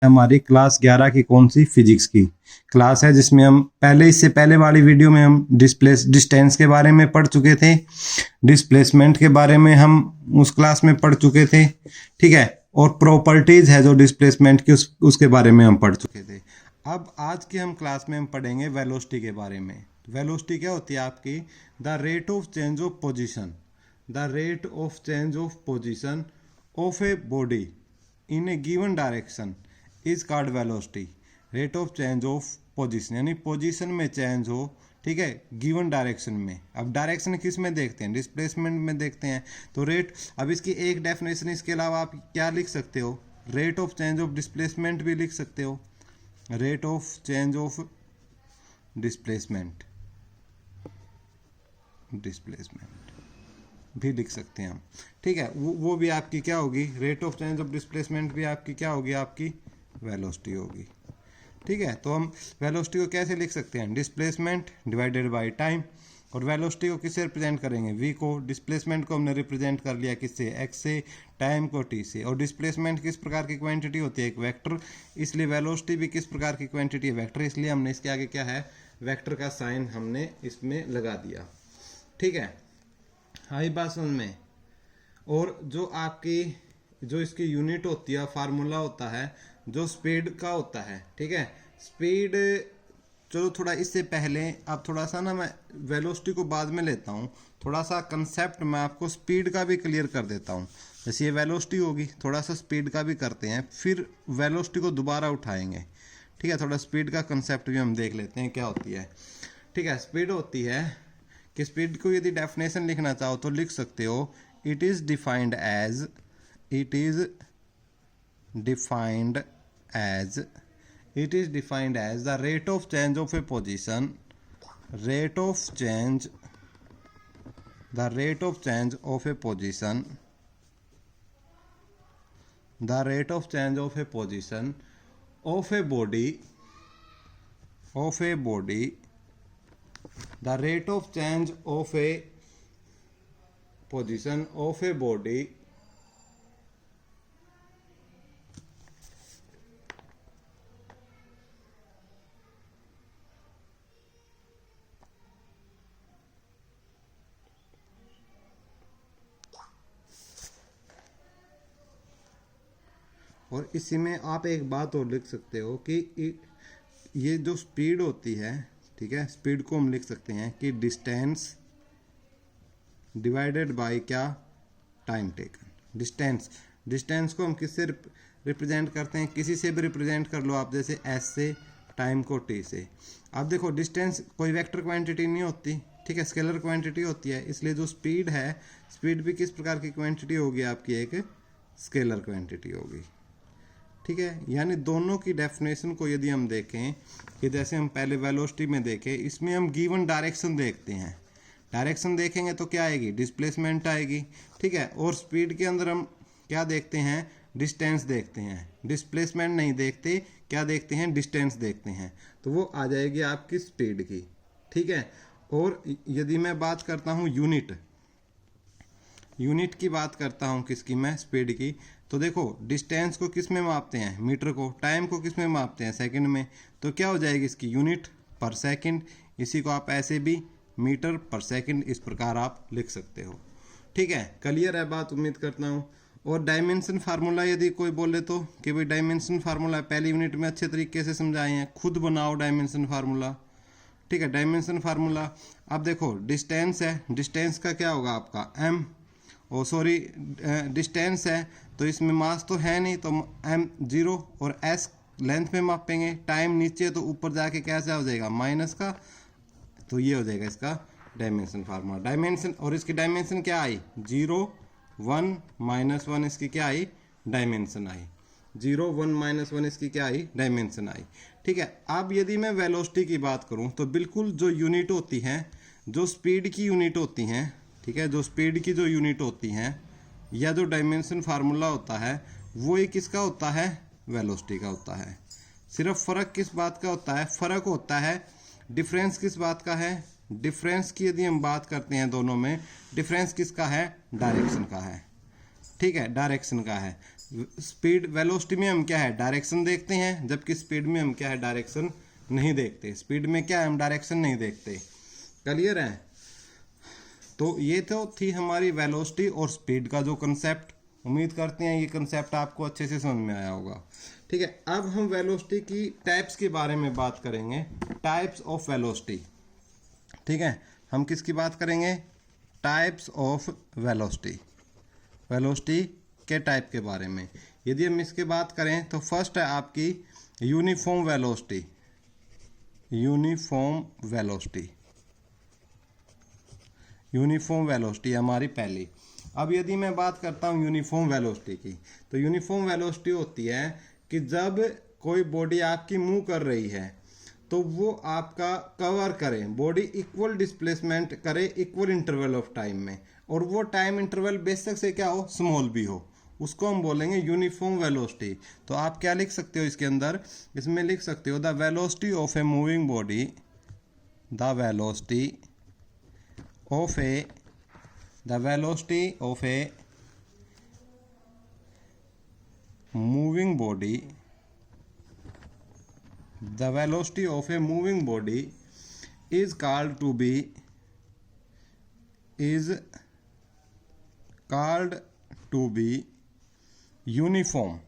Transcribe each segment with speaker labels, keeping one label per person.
Speaker 1: हमारी क्लास 11 की कौन सी फिजिक्स की क्लास है, जिसमें हम इससे पहले वाली वीडियो में हम डिस्टेंस के बारे में पढ़ चुके थे, डिस्प्लेसमेंट के बारे में हम उस क्लास में पढ़ चुके थे, ठीक है। और प्रॉपर्टीज है जो डिस्प्लेसमेंट की उसके बारे में हम पढ़ चुके थे। अब आज की हम क्लास में हम पढ़ेंगे वेलोसिटी के बारे में। वेलोसिटी क्या होती है आपकी? The rate of change of position, the rate of change of position of a body in A given direction is called velocity. Rate of change of position यानी पोजीशन में चेंज हो, ठीक है, गिवन डायरेक्शन में। अब direction किस में देखते हैं? डिस्प्लेसमेंट में देखते हैं। तो रेट, अब इसकी एक डेफिनेशन, इसके अलावा आप क्या लिख सकते हो? Rate of change of displacement भी लिख सकते हो। Rate of change of displacement भी लिख सकते हैं हम, ठीक है। वो भी आपकी क्या होगी? Rate of change of displacement भी आपकी क्या होगी? आपकी वेलोसिटी होगी, ठीक है। तो हम वेलोसिटी को कैसे लिख सकते हैं? Displacement divided by time. और वेलोसिटी को किससे रिप्रेजेंट करेंगे? v को। डिस्प्लेसमेंट को हमने रिप्रेजेंट कर लिया किससे? x से। टाइम को t से। और डिस्प्लेसमेंट किस प्रकार की क्वांटिटी होती है? एक वेक्टर। इसलिए वेलोसिटी भी किस प्रकार की क्वांटिटी है? वेक्टर। इसलिए हमने इसके आगे क्या है? वेक्टर का साइन हमने इसमें लगा दिया, ठीक है। आई बात समझ में? और जो आपकी जो इसकी यूनिट होती है, फार्मूला होता है जो स्पीड का होता है, ठीक है। स्पीड, चलो थोड़ा इससे पहले अब थोड़ा सा ना, मैं वेलोसिटी को बाद में लेता हूँ, थोड़ा सा कंसेप्ट मैं आपको स्पीड का भी क्लियर कर देता हूँ। जैसे ये वेलोसिटी होगी, थोड़ा सा स्पीड का भी करते हैं, फिर वेलोसिटी को दोबारा उठाएंगे, ठीक है। थोड़ा स्पीड का कंसेप्ट भी हम देख लेते हैं क्या होती है, ठीक है। स्पीड होती है कि स्पीड को यदि डेफिनेशन लिखना चाहो तो लिख सकते हो, it is defined as the rate of change of a position, the rate of change of a position of a body, the rate of change of a position of a body और इसी में आप एक बात और लिख सकते हो कि ये जो स्पीड होती है, ठीक है, स्पीड को हम लिख सकते हैं कि डिस्टेंस डिवाइडेड बाय क्या? Time taken. डिस्टेंस को हम किससे रिप्रेजेंट करते हैं? किसी से भी रिप्रेजेंट कर लो आप, जैसे s से, टाइम को t से। अब देखो, डिस्टेंस कोई वेक्टर क्वांटिटी नहीं होती, ठीक है, स्केलर क्वांटिटी होती है। इसलिए जो स्पीड है, स्पीड भी किस प्रकार की क्वांटिटी होगी? आपकी एक स्केलर क्वांटिटी होगी, ठीक है। यानी दोनों की डेफिनेशन को यदि हम देखें कि जैसे हम पहले वेलोसिटी में देखें, इसमें हम गिवन डायरेक्शन देखते हैं। डायरेक्शन देखेंगे तो क्या आएगी? डिस्प्लेसमेंट आएगी, ठीक है। और स्पीड के अंदर हम क्या देखते हैं? डिस्टेंस देखते हैं। डिस्प्लेसमेंट नहीं देखते, क्या देखते हैं? डिस्टेंस देखते हैं। तो वो आ जाएगी आपकी स्पीड की, ठीक है। और यदि मैं बात करता हूँ यूनिट की बात करता हूँ किसकी? मैं स्पीड की। तो देखो, डिस्टेंस को किस में मापते हैं? मीटर को। टाइम को किस में मापते हैं? सेकंड में। तो क्या हो जाएगी इसकी? यूनिट पर सेकंड। इसी को आप ऐसे भी मीटर पर सेकंड इस प्रकार आप लिख सकते हो, ठीक है। क्लियर है बात? उम्मीद करता हूँ। और डायमेंशन फार्मूला यदि कोई बोले तो कि भाई डायमेंशन फार्मूला पहली यूनिट में अच्छे तरीके से समझाए हैं, खुद बनाओ डायमेंशन फार्मूला, ठीक है। डायमेंशन फार्मूला, अब देखो डिस्टेंस है, डिस्टेंस का क्या होगा आपका? m, ओ सॉरी, डिस्टेंस है तो इसमें मास तो है नहीं, तो m 0 और s लेंथ में मापेंगे। टाइम नीचे तो ऊपर जाके कैसा हो जाएगा? माइनस का। तो ये हो जाएगा इसका डायमेंशन फार्मूला। डायमेंशन, और इसकी डायमेंशन क्या आई? 0 1 -1 इसकी क्या आई? डायमेंशन आई। 0 1 -1 इसकी क्या आई? डायमेंशन आई, ठीक है। अब यदि मैं वेलोसिटी की बात करूं तो बिल्कुल जो यूनिट होती है, जो स्पीड की यूनिट होती हैं, ठीक है, जो स्पीड की जो यूनिट होती हैं या जो डायमेंशन फार्मूला होता है, वो एक किसका होता है? वेलोसिटी का होता है। सिर्फ फर्क किस बात का होता है? फर्क होता है, डिफरेंस किस बात का है? डिफरेंस की यदि हम बात करते हैं दोनों में, डिफरेंस किसका है? डायरेक्शन का है। ठीक है, डायरेक्शन का है। स्पीड वेलोसिटी में हम क्या है, डायरेक्शन देखते हैं, जबकि स्पीड में हम क्या है, डायरेक्शन नहीं देखते। स्पीड में क्या है, हम डायरेक्शन नहीं देखते। क्लियर है? तो ये तो थी हमारी वेलोसिटी और स्पीड का जो कंसेप्ट। उम्मीद करते हैं ये कंसेप्ट आपको अच्छे से समझ में आया होगा। ठीक है, अब हम वेलोसिटी की टाइप्स के बारे में बात करेंगे, टाइप्स ऑफ वेलोसिटी। ठीक है, हम किसकी बात करेंगे, टाइप्स ऑफ वेलोसिटी, वेलोसिटी के टाइप के बारे में। यदि हम इसकी बात करें तो फर्स्ट है आपकी uniform velocity, uniform velocity, uniform velocity हमारी पहली। अब यदि मैं बात करता हूँ यूनिफॉर्म वेलोसिटी की, तो यूनिफॉर्म वेलोसिटी होती है कि जब कोई बॉडी आपकी मूव कर रही है तो वो आपका कवर करे, बॉडी इक्वल डिस्प्लेसमेंट करे इक्वल इंटरवल ऑफ टाइम में, और वो टाइम इंटरवल बेशक से क्या हो, स्मॉल भी हो, उसको हम बोलेंगे यूनिफॉर्म वेलोसिटी। तो आप क्या लिख सकते हो इसके अंदर, इसमें लिख सकते हो the velocity of a moving body, the velocity of a, the velocity of a moving body, the velocity of a moving body is called to be, is called to be uniform,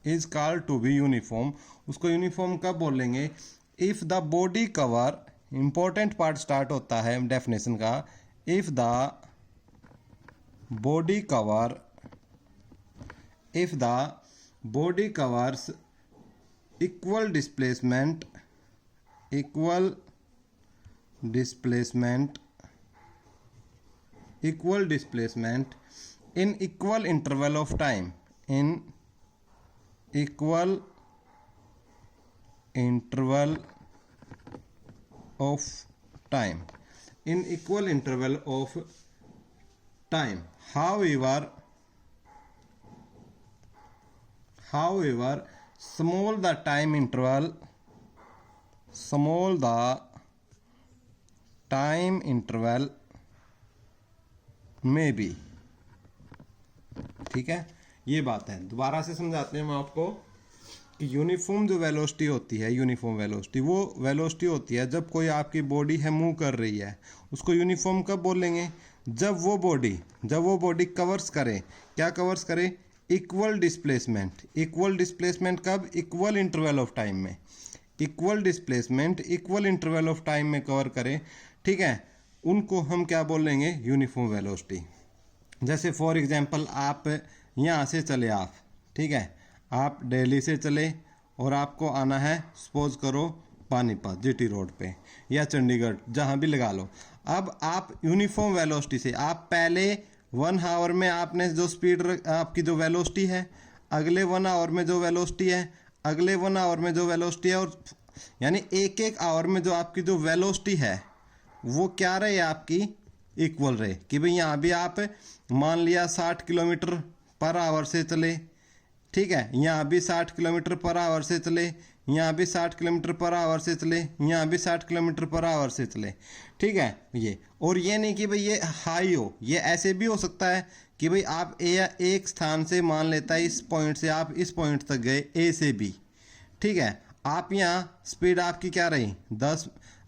Speaker 1: is called to be uniform। उसको uniform कब बोलेंगे, if the body cover, important part start होता है definition का, if the body cover, if the body covers equal displacement, equal displacement, equal displacement in equal interval of time, in equal interval of time, in equal interval of time, however small the time interval, small the time interval may be। ठीक है, ये बात है। दोबारा से समझाते हैं हम आपको कि यूनिफॉर्म जो वेलोसिटी होती है, यूनिफॉर्म वेलोसिटी वो वेलोसिटी होती है जब कोई आपकी बॉडी है मूव कर रही है, उसको यूनिफॉर्म कब बोलेंगे, जब वो बॉडी कवर्स करे, क्या कवर्स करे, इक्वल डिस्प्लेसमेंट। इक्वल डिस्प्लेसमेंट कब, इक्वल इंटरवल ऑफ टाइम में, equal displacement equal interval of time में कवर करे। ठीक है, उनको हम क्या बोलेंगे, यूनिफॉर्म वेलोसिटी। जैसे फॉर एग्जांपल आप यहाँ से चले आप, ठीक है, आप दिल्ली से चले और आपको आना है सपोज करो पानीपत जीटी रोड पे या चंडीगढ़, जहाँ भी लगा लो। अब आप यूनिफॉर्म वेलोसिटी से आप पहले 1 आवर में आपने जो स्पीड आपकी जो वेलोसिटी है, अगले 1 आवर में जो वेलोसिटी है, अगले 1 आवर में जो वेलोसिटी है, और यानी एक आवर में जो आपकी जो वेलोसिटी है वो क्या रहे आपकी, इक्वल रहे। कि भाई यहाँ भी आप मान लिया 60 किलोमीटर पर आवर से चले, ठीक है, यहाँ भी 60 किलोमीटर पर आवर से चले, यहाँ भी 60 किलोमीटर पर आवर से चले, यहाँ भी 60 किलोमीटर पर आवर से चले। ठीक है, ये और ये नहीं कि भाई ये हाई हो, ये ऐसे भी हो सकता है कि भाई आप एक स्थान से मान लेता है इस पॉइंट से आप इस पॉइंट तक गए ए से बी। ठीक है, आप यहाँ स्पीड आपकी क्या रही,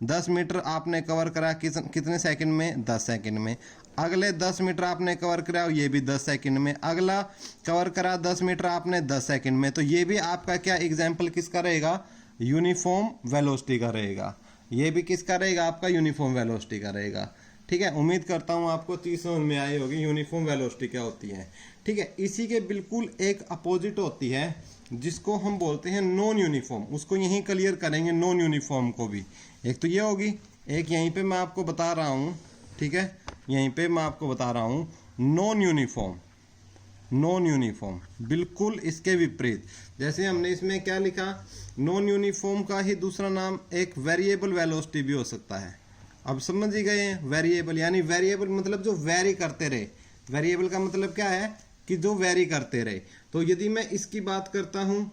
Speaker 1: 10 मीटर आपने कवर करा कितने सेकंड में, 10 सेकंड में। अगले 10 मीटर आपने कवर करा, ये भी 10 सेकंड में। अगला कवर करा 10 मीटर आपने 10 सेकंड में। तो ये भी आपका क्या एग्जाम्पल किसका रहेगा, यूनिफॉर्म वेलोसिटी का रहेगा। ये भी किसका रहेगा, आपका यूनिफॉर्म वेलोसिटी का रहेगा। ठीक है, उम्मीद करता हूँ आपको चीज़ समझ में आई होगी यूनिफॉर्म वेलोसिटी क्या होती है। ठीक है, इसी के बिल्कुल एक अपोजिट होती है जिसको हम बोलते हैं नॉन यूनिफॉर्म। उसको यहीं क्लियर करेंगे, नॉन यूनिफॉर्म को भी। एक तो ये होगी, एक यहीं पे मैं आपको बता रहा हूँ, ठीक है, यहीं पे मैं आपको बता रहा हूँ नॉन यूनिफॉर्म। नॉन यूनिफॉर्म बिल्कुल इसके विपरीत। जैसे हमने इसमें क्या लिखा, नॉन यूनिफॉर्म का ही दूसरा नाम एक वेरिएबल वेलोसिटी भी हो सकता है। अब समझ ही गए हैं, वेरिएबल यानी वेरिएबल मतलब जो वेरी करते रहे। वेरिएबल का मतलब क्या है कि जो वेरी करते रहे। तो यदि मैं इसकी बात करता हूं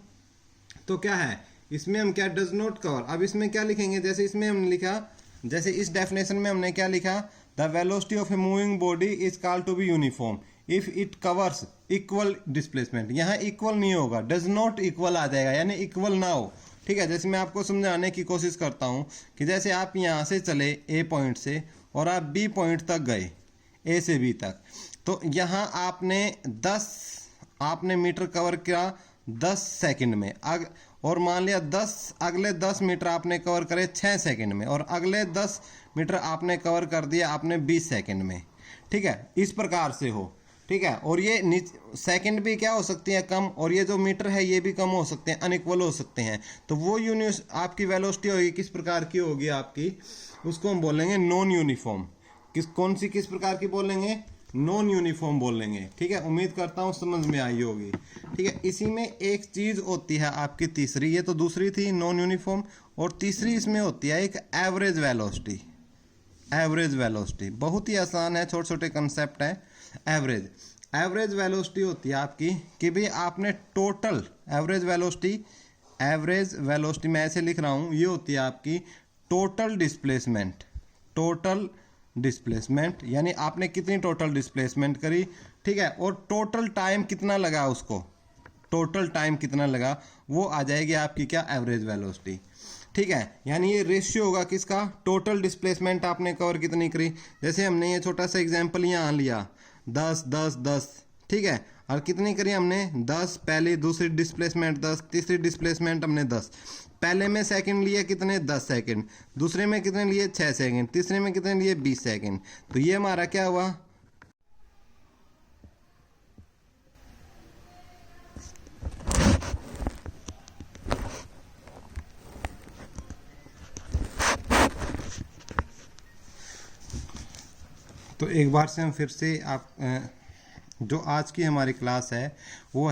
Speaker 1: तो क्या है, इसमें हम क्या, डज नॉट कवर। अब इसमें क्या लिखेंगे, जैसे इसमें हमने लिखा, जैसे इस डेफिनेशन में हमने क्या लिखा, the velocity of a moving body is called to be uniform. If it covers equal displacement, यहाँ इक्वल नहीं होगा, डज नॉट इक्वल आ जाएगा, यानी इक्वल ना हो। ठीक है, जैसे मैं आपको समझाने की कोशिश करता हूँ कि जैसे आप यहाँ से चले ए पॉइंट से और आप बी पॉइंट तक गए, ए से बी तक, तो यहाँ आपने मीटर कवर किया 10 सेकंड में, और मान लिया अगले 10 मीटर आपने कवर करे 6 सेकंड में, और अगले 10 मीटर आपने कवर कर दिया आपने 20 सेकंड में। ठीक है, इस प्रकार से हो। ठीक है, और ये सेकंड भी क्या हो सकती है, कम, और ये जो मीटर है ये भी कम हो सकते हैं, अनइक्वल हो सकते हैं। तो वो आपकी वेलोसिटी होगी किस प्रकार की होगी आपकी, उसको हम बोलेंगे नॉन यूनिफॉर्म। किस प्रकार की बोलेंगे, नॉन यूनिफॉर्म बोलेंगे। ठीक है, उम्मीद करता हूँ समझ में आई होगी। ठीक है, इसी में एक चीज़ होती है आपकी तीसरी, ये तो दूसरी थी नॉन यूनिफॉर्म, और तीसरी इसमें होती है एक एवरेज वेलोसिटी। एवरेज वेलोसिटी बहुत ही आसान है, छोटे छोटे कंसेप्ट है। एवरेज वेलोसिटी होती है आपकी कि भाई आपने टोटल एवरेज वेलोसिटी मैं ऐसे लिख रहा हूँ, ये होती है आपकी टोटल डिस्प्लेसमेंट, यानी आपने कितनी टोटल डिस्प्लेसमेंट करी। ठीक है, और टोटल टाइम कितना लगा उसको, टोटल टाइम कितना लगा, वो आ जाएगी आपकी क्या, एवरेज वेलोसिटी। ठीक है, यानी ये रेशियो होगा किसका, टोटल डिस्प्लेसमेंट आपने कवर कितनी करी। जैसे हमने ये छोटा सा एग्जांपल यहाँ लिया 10 10 10। ठीक है, और कितनी करी हमने 10, पहली दूसरी डिस्प्लेसमेंट 10, तीसरी डिस्प्लेसमेंट हमने 10। पहले में सेकंड लिए कितने, 10 सेकंड, दूसरे में कितने लिए 6 सेकंड, तीसरे में कितने लिए 20 सेकंड। तो ये हमारा क्या हुआ, तो एक बार से हम फिर से जो आज की हमारी क्लास है वो